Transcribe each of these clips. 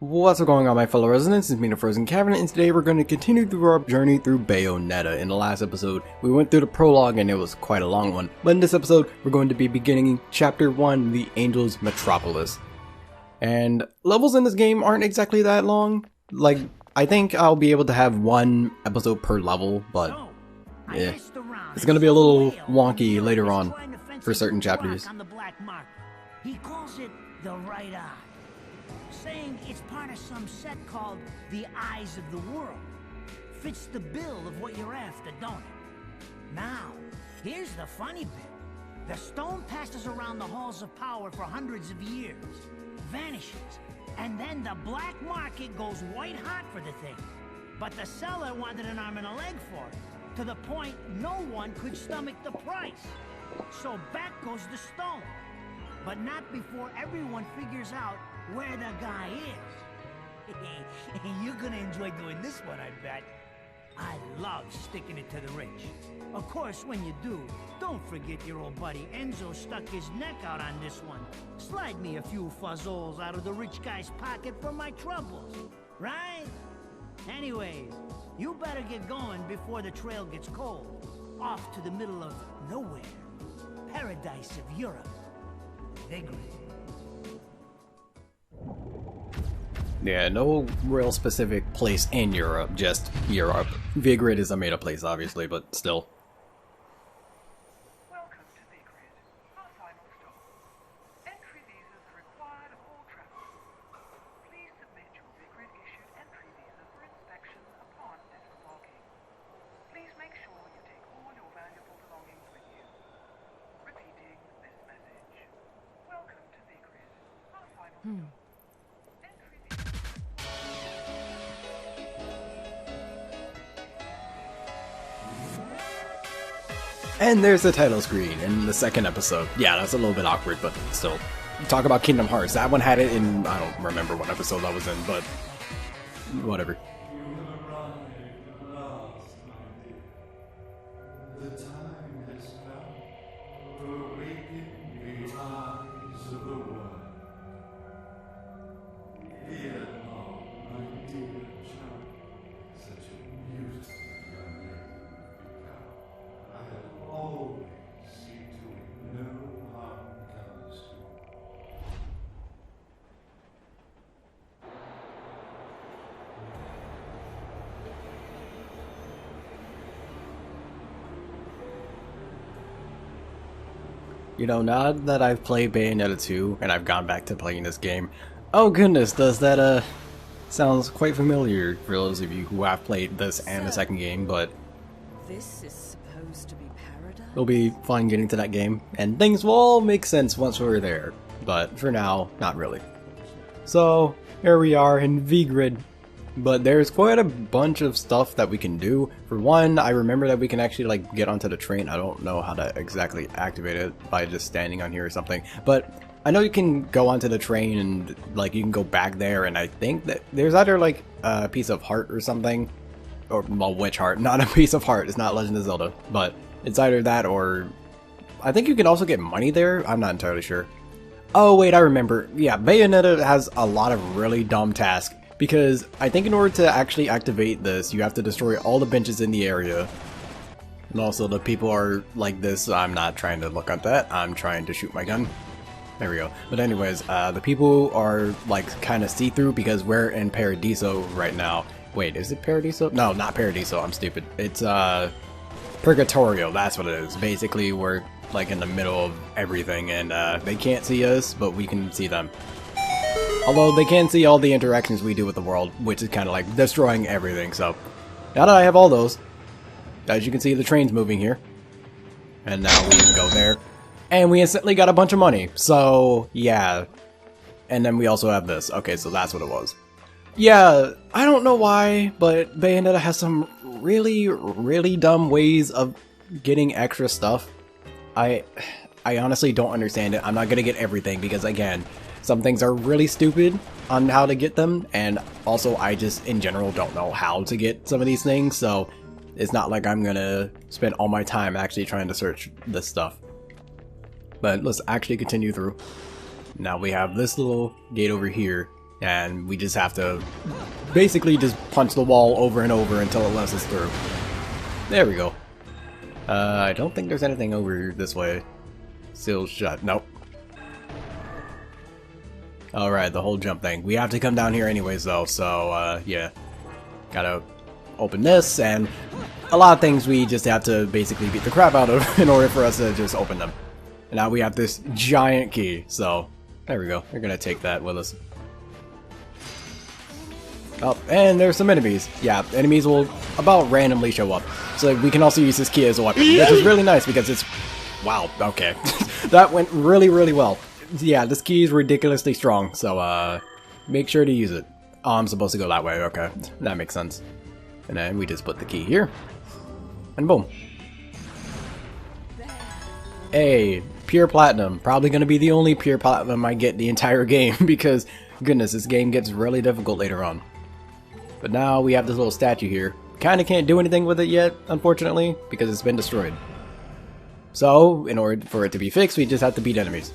What's going on, my fellow residents? It's me, TheFrozenCavern, and today we're going to continue through our journey through Bayonetta. In the last episode, we went through the prologue and it was quite a long one, but in this episode, we're going to be beginning Chapter 1, The Angel's Metropolis. And levels in this game aren't exactly that long. Like, I think I'll be able to have one episode per level, but yeah, it's going to be a little wonky later on for certain chapters. He calls it the right eye, saying it's part of some set called the Eyes of the World. Fits the bill of what you're after, don't it? Now, here's the funny bit. The stone passes around the halls of power for hundreds of years, vanishes, and then the black market goes white hot for the thing. But the seller wanted an arm and a leg for it, to the point no one could stomach the price. So back goes the stone. But not before everyone figures out where the guy is. You're gonna enjoy doing this one, I bet. I love sticking it to the rich. Of course, when you do, don't forget your old buddy Enzo stuck his neck out on this one. Slide me a few fuzzoles out of the rich guy's pocket for my troubles, right? Anyways, you better get going before the trail gets cold. Off to the middle of nowhere. Paradise of Europe. Vigrid. Yeah, no real specific place in Europe, just Europe. Vigrid is a made-up place, obviously, but still. Welcome to Vigrid, our final stop. Entry visas are required of all travelers. Please submit your Vigrid-issued entry visa for inspection upon disembarking. Please make sure you take all your valuable belongings with you. Repeating this message. Welcome to Vigrid, our final stop. And there's the title screen in the second episode. Yeah, that's a little bit awkward, but still. Talk about Kingdom Hearts. That one had it in, I don't remember what episode that was in, but whatever. The time has come to awaken the eyes of the world. Here now, my dear child, such a beautiful young lady you've become. I have always seen to it no harm comes to you. You know, now that I've played Bayonetta 2 and I've gone back to playing this game, oh goodness, does that sounds quite familiar for those of you who have played this and the second game, but this is supposed to be paradise? it'll be fun getting to that game, and things will all make sense once we're there, but for now, not really. So, here we are in Vigrid, but there's quite a bunch of stuff that we can do. For one, I remember that we can actually like get onto the train. I don't know how to exactly activate it by just standing on here or something, but I know you can go onto the train and like you can go back there, and I think that there's either like a piece of heart or something, or well, witch heart, not a piece of heart. It's not Legend of Zelda, but it's either that or I think you can also get money there. I'm not entirely sure. Oh wait, I remember. Yeah, Bayonetta has a lot of really dumb tasks, because I think in order to actually activate this, you have to destroy all the benches in the area. And also the people are like this. I'm not trying to look at that. I'm trying to shoot my gun. There we go. But anyways, the people are like kind of see-through because we're in Paradiso right now. Wait, is it Paradiso? No, not Paradiso. I'm stupid. It's Purgatorio. That's what it is. Basically, we're like in the middle of everything, and they can't see us, but we can see them. Although they can see all the interactions we do with the world, which is kind of like destroying everything. So now that I have all those, as you can see, the train's moving here, and now we can go there, and we instantly got a bunch of money. So yeah, and then we also have this. Okay, so that's what it was. Yeah, I don't know why, but Bayonetta has some really dumb ways of getting extra stuff. I honestly don't understand it. I'm not gonna get everything because again, some things are really stupid on how to get them, and also I just in general don't know how to get some of these things, so it's not like I'm gonna spend all my time actually trying to search this stuff. But let's actually continue through. Now we have this little gate over here, And we just have to basically just punch the wall over and over until it lets us through. There we go. I don't think there's anything over this way. Sealed shut. Nope. Alright, the whole jump thing. We have to come down here anyways though, so yeah. Gotta open this, and a lot of things we just have to basically beat the crap out of in order for us to just open them. And now we have this giant key, so there we go. We're gonna take that with us. Oh, and there's some enemies. Yeah, enemies will about randomly show up. So we can also use this key as a weapon, which is really nice because it's... Wow, okay. That went really, really well. Yeah, this key is ridiculously strong, so make sure to use it. Oh, I'm supposed to go that way, okay. That makes sense. And then we just put the key here. And boom. Hey, pure platinum. Probably going to be the only pure platinum I get the entire game because, goodness, this game gets really difficult later on. But now we have this little statue here. Kinda can't do anything with it yet, unfortunately, because it's been destroyed. So, in order for it to be fixed, we just have to beat enemies.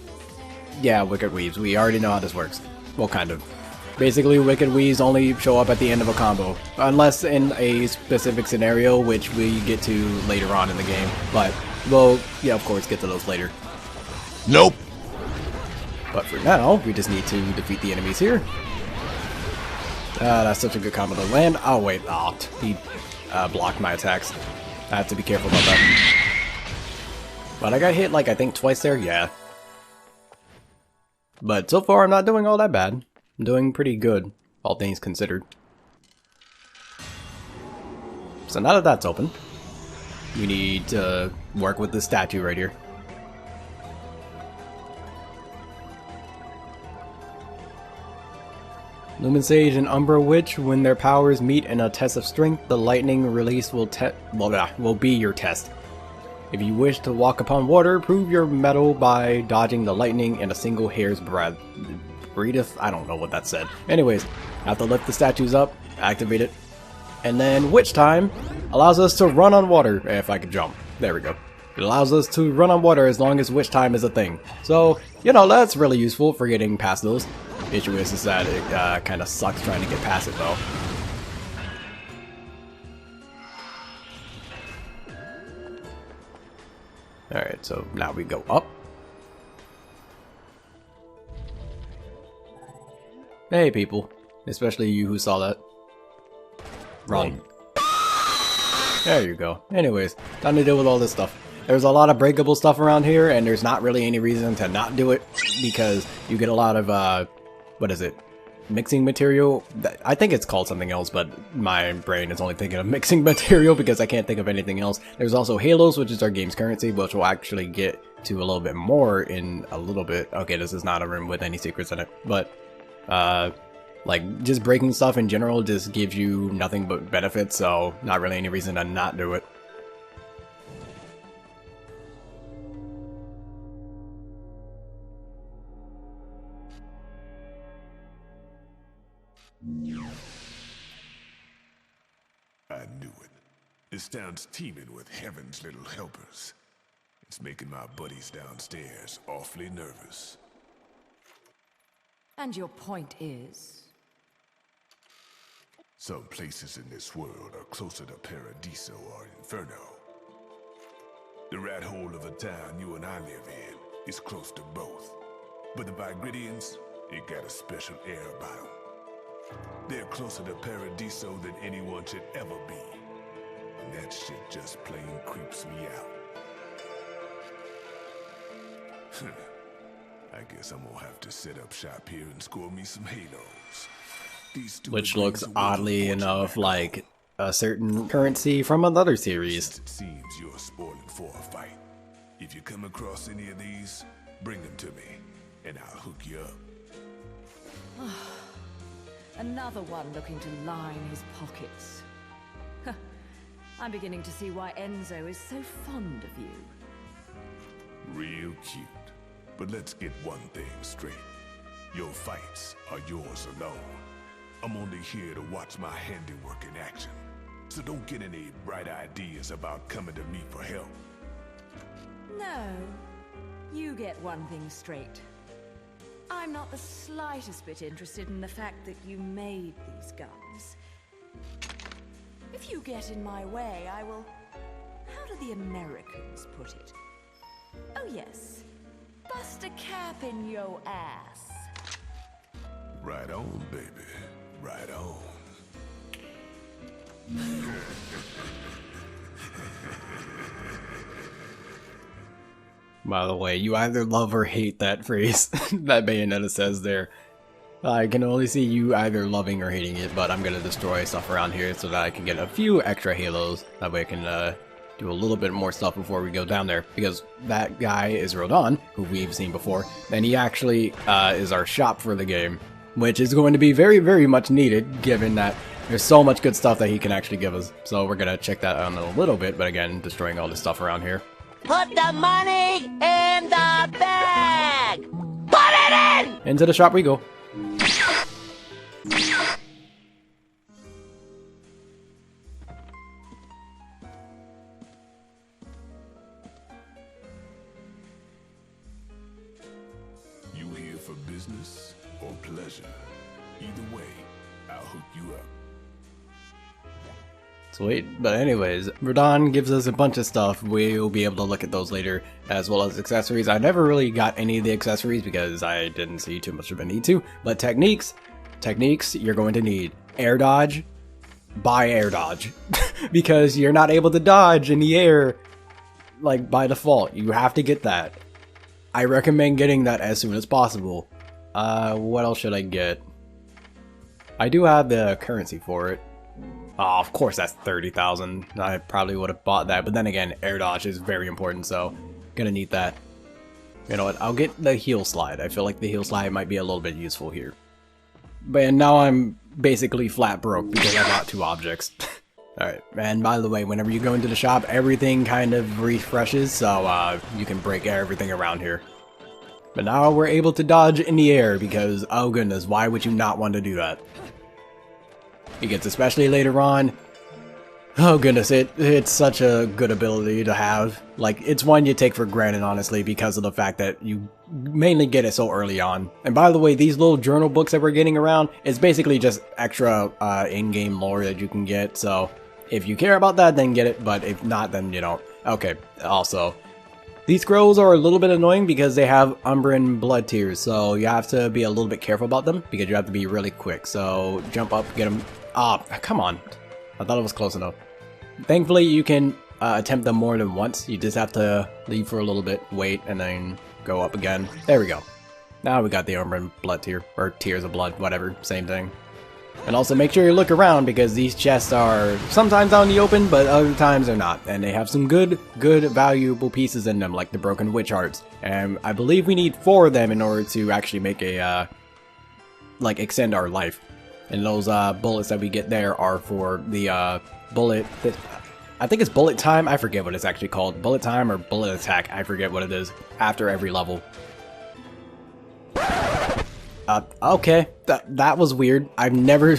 Yeah, Wicked Weaves. We already know how this works. Well, kind of. Basically, Wicked Weaves only show up at the end of a combo. Unless in a specific scenario, which we get to later on in the game. But, we'll, yeah, of course, get to those later. Nope. But for now, we just need to defeat the enemies here. That's such a good combo to land. Oh, wait. Oh, he blocked my attacks. I have to be careful about that. But I got hit, like, I think twice there? Yeah. But so far, I'm not doing all that bad. I'm doing pretty good, all things considered. So now that that's open, we need to work with this statue right here. Lumen Sage and Umbra Witch, when their powers meet in a test of strength, the lightning release will be your test. If you wish to walk upon water, prove your mettle by dodging the lightning in a single hair's breadth. Breedeth? I don't know what that said. Anyways, have to lift the statues up, activate it, and then Witch Time allows us to run on water. If I could jump. There we go. It allows us to run on water as long as Witch Time is a thing. So, you know, that's really useful for getting past those. Issue is that it kind of sucks trying to get past it though. Alright, so now we go up. Hey people, especially you who saw that. Run. There you go. Anyways, time to deal with all this stuff. There's a lot of breakable stuff around here, and there's not really any reason to not do it, because you get a lot of, what is it? Mixing material? I think it's called something else, but my brain is only thinking of mixing material because I can't think of anything else. There's also halos, which is our game's currency, which we'll actually get to a little bit more in a little bit. Okay, this is not a room with any secrets in it, but, like, just breaking stuff in general just gives you nothing but benefits, so not really any reason to not do it. I knew it. This town's teeming with heaven's little helpers. It's making my buddies downstairs awfully nervous. And your point is? Some places in this world are closer to Paradiso or Inferno. The rat hole of a town you and I live in is close to both. But the Vigridians, they got a special air about them. They're closer to Paradiso than anyone should ever be. And that shit just plain creeps me out. I guess I'm gonna have to set up shop here and score me some halos. Which looks oddly enough like a certain currency from another series. It seems you're spoiling for a fight. If you come across any of these, bring them to me, and I'll hook you up. Another one looking to line his pockets. I'm beginning to see why Enzo is so fond of you. Real cute. But let's get one thing straight. Your fights are yours alone. I'm only here to watch my handiwork in action. So don't get any bright ideas about coming to me for help. No. You get one thing straight. I'm not the slightest bit interested in the fact that you made these guns. If you get in my way, I will... How do the Americans put it? Oh yes, bust a cap in your ass. Right on, baby. Right on. By the way, you either love or hate that phrase that Bayonetta says there. I can only see you either loving or hating it, but I'm gonna destroy stuff around here so that I can get a few extra halos. That way I can do a little bit more stuff before we go down there, because that guy is Rodon, who we've seen before, and he actually is our shop for the game, which is going to be very, very much needed, given that there's so much good stuff that he can actually give us. So we're gonna check that out in a little bit, but again, destroying all this stuff around here. Put the money in the bag! Put it in! Into the shop we go. You here for business or pleasure? Either way, I'll hook you up. Sweet. But anyways, Rodon gives us a bunch of stuff. We'll be able to look at those later, as well as accessories. I never really got any of the accessories because I didn't see too much of a need to. But techniques, you're going to need air dodge. Buy air dodge. Because you're not able to dodge in the air, like, by default. You have to get that. I recommend getting that as soon as possible. What else should I get? I do have the currency for it. Oh, of course that's 30,000. I probably would have bought that, but then again, air dodge is very important, so gonna need that. You know what, I'll get the heal slide. I feel like the heal slide might be a little bit useful here. But now I'm basically flat broke because I bought 2 objects. Alright, and by the way, whenever you go into the shop, everything kind of refreshes, so you can break everything around here. But now we're able to dodge in the air because, oh goodness, why would you not want to do that? It gets especially later on. Oh goodness, it's such a good ability to have. Like, it's one you take for granted, honestly, because of the fact that you mainly get it so early on. And by the way, these little journal books that we're getting around, it's basically just extra in-game lore that you can get. So if you care about that, then get it, but if not, then you don't. Okay, also, these scrolls are a little bit annoying because they have Umbran blood tears, so you have to be a little bit careful about them because you have to be really quick. So jump up, get them. Ah, come on. I thought it was close enough. Thankfully, you can attempt them more than once. You just have to leave for a little bit, wait, and then go up again. There we go. Now we got the Umbran blood tier, or tears of blood, whatever, same thing. And also make sure you look around because these chests are sometimes out in the open, but other times they're not. And they have some good valuable pieces in them, like the broken witch hearts. And I believe we need 4 of them in order to actually make a, like, extend our life. And those bullets that we get there are for the bullet... I think it's bullet time. I forget what it's actually called. Bullet time or bullet attack. I forget what it is. After every level. Okay. That was weird. I've never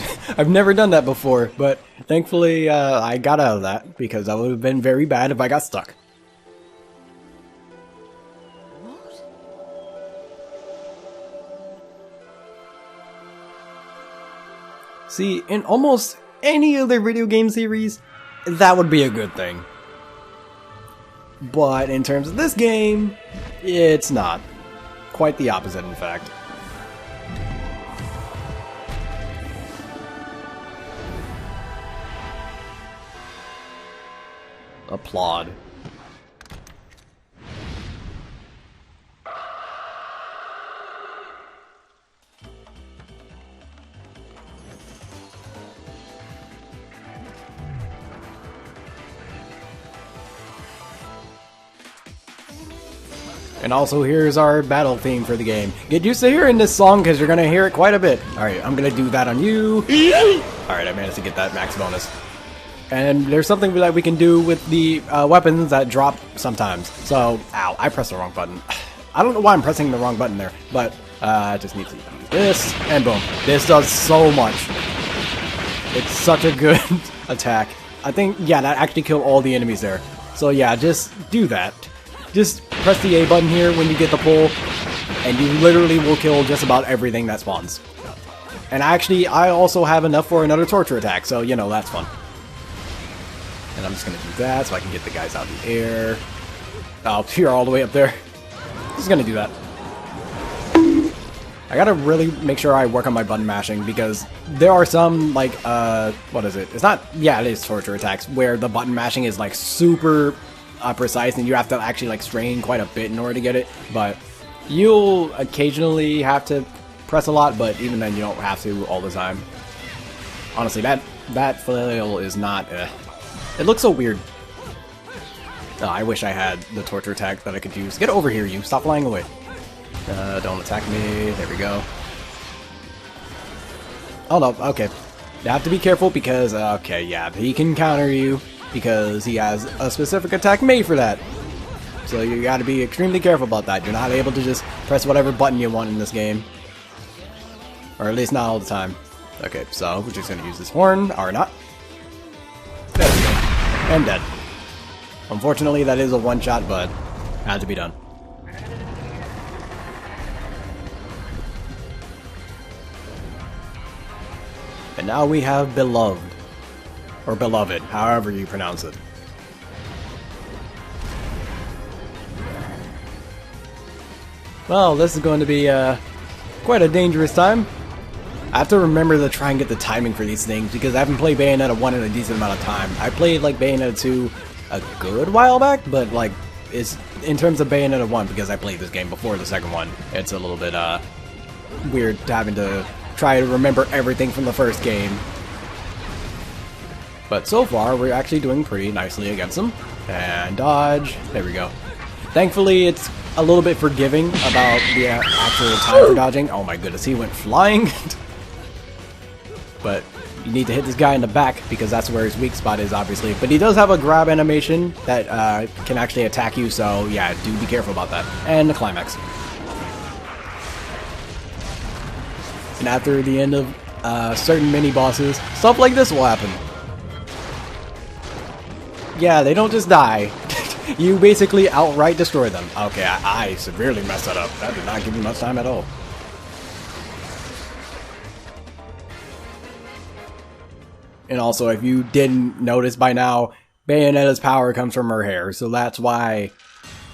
done that before. But thankfully I got out of that. Because that would have been very bad if I got stuck. See, in almost any other video game series, that would be a good thing. But in terms of this game, it's not. Quite the opposite, in fact. Applaud. And also, here's our battle theme for the game. Get used to hearing this song because you're going to hear it quite a bit. Alright, I'm going to do that on you. Alright, I managed to get that max bonus. And there's something that we can do with the weapons that drop sometimes. So, ow, I pressed the wrong button. I don't know why I'm pressing the wrong button there, but I just need to use this, and boom. This does so much. It's such a good attack. I think, yeah, that actually killed all the enemies there. So yeah, just do that. Just press the A button here when you get the pull, and you literally will kill just about everything that spawns. And actually, I also have enough for another torture attack, so, you know, that's fun. And I'm just gonna do that so I can get the guys out of the air. Oh, you're all the way up there. Just gonna do that. I gotta really make sure I work on my button mashing, because there are some, like, what is it? It's not, yeah, it is torture attacks, where the button mashing is, like, super precise, and you have to actually, like, strain quite a bit in order to get it, but you'll occasionally have to press a lot, but even then you don't have to all the time. Honestly, that flail is not, it looks so weird. Oh, I wish I had the torture attack that I could use. Get over here, you. Stop flying away. Don't attack me. There we go. Oh no, okay. You have to be careful because, okay, yeah, he can counter you because he has a specific attack made for that. So you gotta be extremely careful about that. You're not able to just press whatever button you want in this game. Or at least not all the time. Okay, so we're just gonna use this horn, or not. There we go. And dead. Unfortunately, that is a one-shot, but had to be done. And now we have Beloved. Or Beloved, however you pronounce it. Well, this is going to be quite a dangerous time. I have to remember to try and get the timing for these things, because I haven't played Bayonetta 1 in a decent amount of time. I played like Bayonetta 2 a good while back, but like, it's in terms of Bayonetta 1, because I played this game before the second one, it's a little bit weird having to try to remember everything from the first game. But so far, we're actually doing pretty nicely against them. And dodge. There we go. Thankfully, it's a little bit forgiving about the actual time for dodging. Oh my goodness, he went flying. But you need to hit this guy in the back, because that's where his weak spot is, obviously. But he does have a grab animation that can actually attack you, so yeah, do be careful about that. And the climax. And after the end of certain mini-bosses, stuff like this will happen. Yeah, they don't just die. You basically outright destroy them. Okay, I severely messed that up. That did not give me much time at all. And also, if you didn't notice by now, Bayonetta's power comes from her hair, so that's why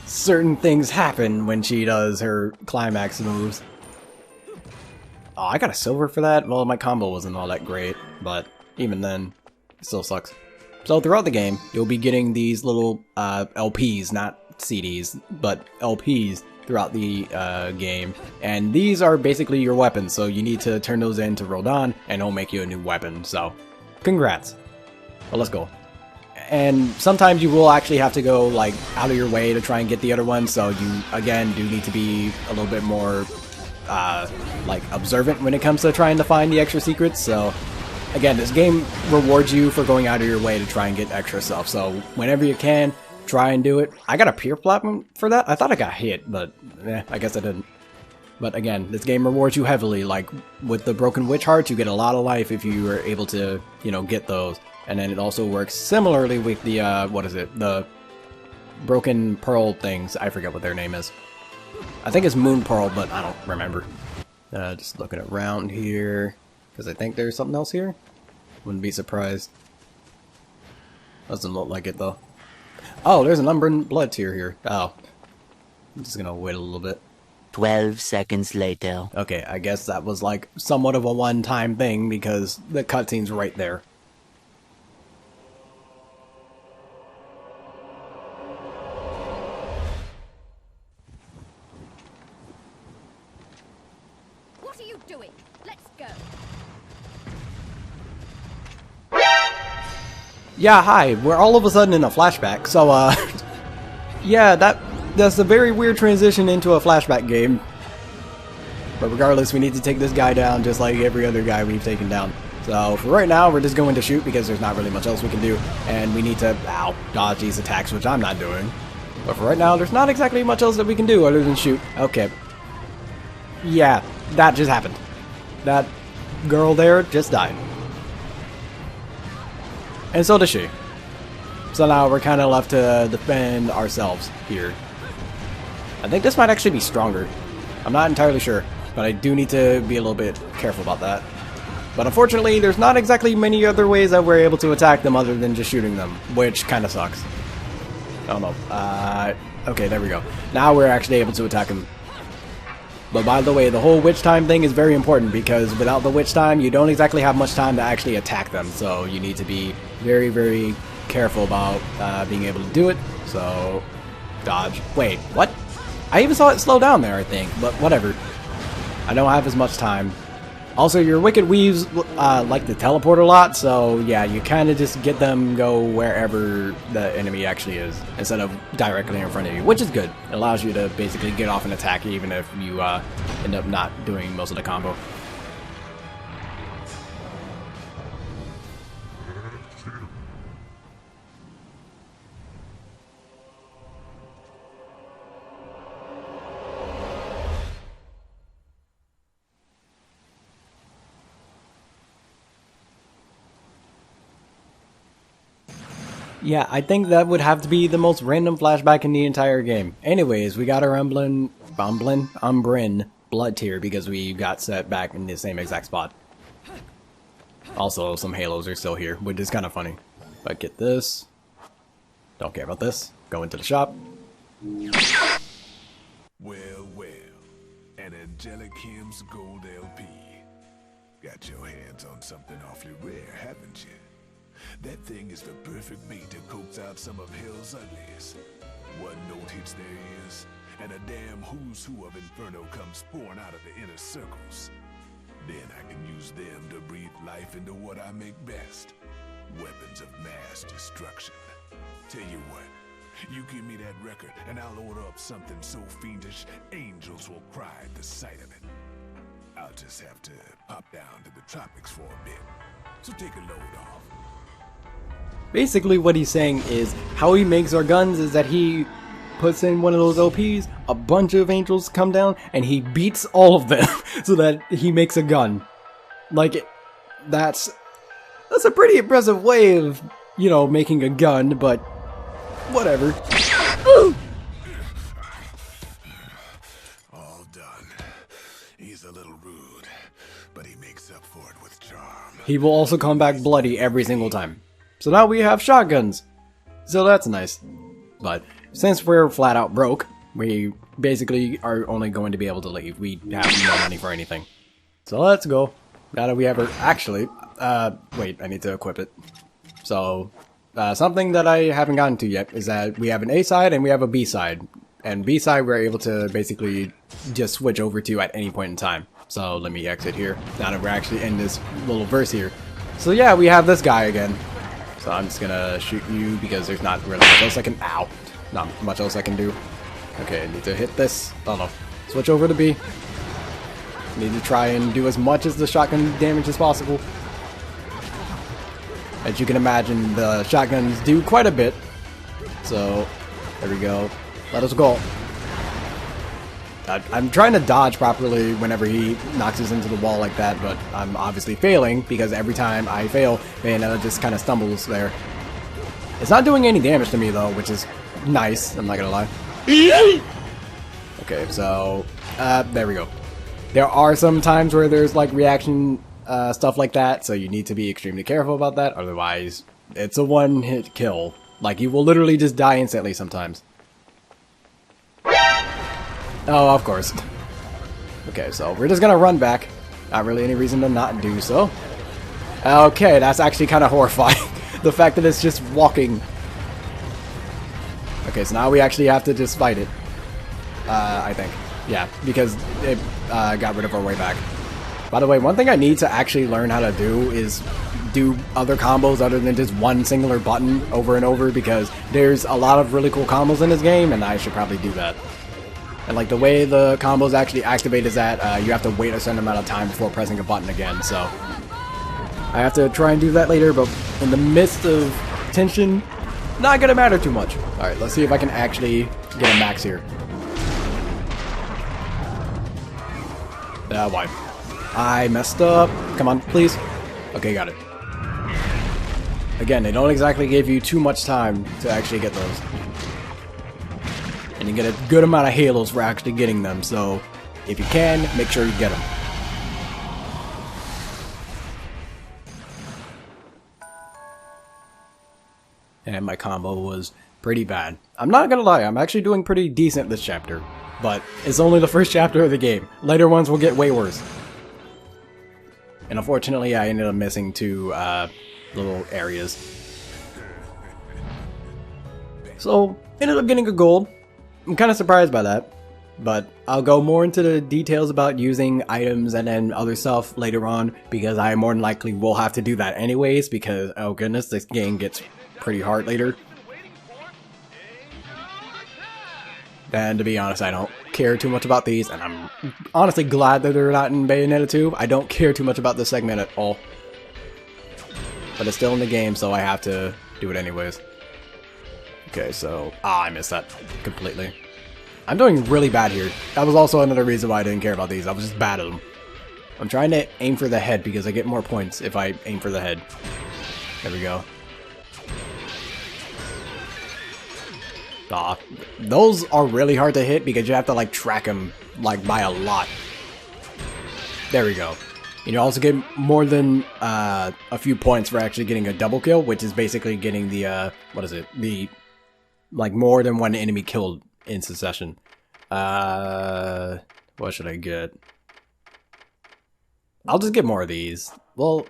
certain things happen when she does her climax moves. Oh, I got a silver for that? Well, my combo wasn't all that great, but even then, it still sucks. So throughout the game, you'll be getting these little LPs, not CDs, but LPs throughout the game. And these are basically your weapons, so you need to turn those in to Rodin, and it'll make you a new weapon, so congrats. Well, let's go. And sometimes you will actually have to go like out of your way to try and get the other one, so you, again, do need to be a little bit more like observant when it comes to trying to find the extra secrets. So again, this game rewards you for going out of your way to try and get extra stuff, so whenever you can, try and do it. I got a peer platform for that. I thought I got hit, but I guess I didn't. But again, this game rewards you heavily. Like with the Broken Witch Hearts, you get a lot of life if you are able to, you know, get those. And then it also works similarly with the what is it, the Broken Pearl things. I forget what their name is. I think it's Moon Pearl, but I don't remember. Just looking around here, because I think there's something else here. Wouldn't be surprised. Doesn't look like it though. Oh, there's an Unburned Blood tier here. Oh, I'm just gonna wait a little bit. 12 seconds later. Okay, I guess that was like somewhat of a one-time thing because the cutscene's right there. What are you doing? Let's go. Yeah, hi. We're all of a sudden in a flashback, so yeah, that's a very weird transition into a flashback game. But regardless, we need to take this guy down just like every other guy we've taken down. So for right now, we're just going to shoot because there's not really much else we can do. And we need to, dodge these attacks, which I'm not doing. But for right now, there's not exactly much else that we can do other than shoot. Okay. Yeah, that just happened. That girl there just died. And so does she. So now we're kind of left to defend ourselves here. I think this might actually be stronger. I'm not entirely sure, but I do need to be a little bit careful about that. But unfortunately, there's not exactly many other ways that we're able to attack them other than just shooting them, which kind of sucks. Oh no. Okay, there we go. Now we're actually able to attack them. But by the way, the whole witch time thing is very important because without the witch time, you don't exactly have much time to actually attack them. So you need to be very, very careful about being able to do it. So, dodge. Wait, what? I even saw it slow down there, I think, but whatever. I don't have as much time. Also, your Wicked Weaves like to teleport a lot, so yeah, you kind of just get them go wherever the enemy actually is, instead of directly in front of you, which is good. It allows you to basically get off an attack even if you end up not doing most of the combo. Yeah, I think that would have to be the most random flashback in the entire game. Anyways, we got our Umbrin blood tier because we got set back in the same exact spot. Also, some halos are still here, which is kind of funny. But get this. Don't care about this. Go into the shop. Well, well. An Angelic Hymns Gold LP. Got your hands on something awfully rare, haven't you? That thing is the perfect bait to coax out some of hell's ugliest. One note hits their ears, and a damn who's who of Inferno comes pouring out of the inner circles. Then I can use them to breathe life into what I make best. Weapons of mass destruction. Tell you what, you give me that record and I'll order up something so fiendish, angels will cry at the sight of it. I'll just have to pop down to the tropics for a bit. So take a load off. Basically what he's saying is how he makes our guns is that he puts in one of those OPs, a bunch of angels come down, and he beats all of them so that he makes a gun. Like, that's a pretty impressive way of, you know, making a gun, but whatever. All done. He's a little rude, but he makes up for it with charm. He will also come back bloody every single time. So now we have shotguns. So that's nice. But since we're flat out broke, we basically are only going to be able to leave. We have no money for anything. So let's go. Now that we have her... Actually, wait, I need to equip it. So, something that I haven't gotten to yet is that we have an A side and we have a B side. And B side we're able to basically just switch over to at any point in time. So let me exit here. Now that we're actually in this little verse here. So yeah, we have this guy again. So I'm just gonna shoot you because there's not really much else I can... Ow! Not much else I can do. Okay, I need to hit this. Oh no. Switch over to B. Need to try and do as much as the shotgun damage as possible. As you can imagine, the shotguns do quite a bit. So, there we go. Let us go. I'm trying to dodge properly whenever he knocks us into the wall like that, but I'm obviously failing because every time I fail, Bayonetta just kind of stumbles there. It's not doing any damage to me though, which is nice, I'm not gonna lie. Okay, so, there we go. There are some times where there's like reaction stuff like that, so you need to be extremely careful about that, otherwise it's a one-hit kill. Like, you will literally just die instantly sometimes. Oh, of course. Okay, so we're just gonna run back. Not really any reason to not do so. Okay, that's actually kind of horrifying. The fact that it's just walking. Okay, so now we actually have to just fight it. I think. Yeah, because it got rid of our way back. By the way, one thing I need to actually learn how to do is do other combos other than just one singular button over and over, because there's a lot of really cool combos in this game, and I should probably do that. And like the way the combos actually activate is that you have to wait a certain amount of time before pressing a button again, so I have to try and do that later, but in the midst of tension, not gonna matter too much. Alright, let's see if I can actually get a max here. Why? I messed up. Come on, please. Okay, got it. Again, they don't exactly give you too much time to actually get those. And you get a good amount of halos for actually getting them, so if you can, make sure you get them. And my combo was pretty bad. I'm not gonna lie, I'm actually doing pretty decent this chapter. But it's only the first chapter of the game. Later ones will get way worse. And unfortunately, I ended up missing 2 little areas. So, ended up getting a gold. I'm kind of surprised by that. But I'll go more into the details about using items and then other stuff later on, because I more than likely will have to do that anyways, because, oh goodness, this game gets pretty hard later. And to be honest, I don't care too much about these, and I'm honestly glad that they're not in Bayonetta 2. I don't care too much about this segment at all. But it's still in the game, so I have to do it anyways. Okay, so... I missed that completely. I'm doing really bad here. That was also another reason why I didn't care about these. I was just bad at them. I'm trying to aim for the head because I get more points if I aim for the head. There we go. Those are really hard to hit because you have to like track them like by a lot. There we go. You also get more than a few points for actually getting a double kill, which is basically getting the what is it? The like more than one enemy killed in succession. What should I get? I'll just get more of these. Well,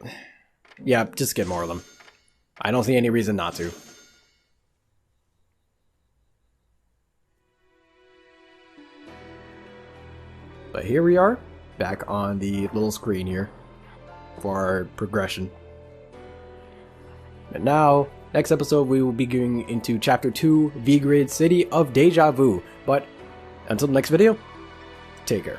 yeah, just get more of them. I don't see any reason not to. But here we are, back on the little screen here for our progression. And now, next episode we will be going into Chapter 2, Vigrid, City of Deja Vu. But until the next video, take care.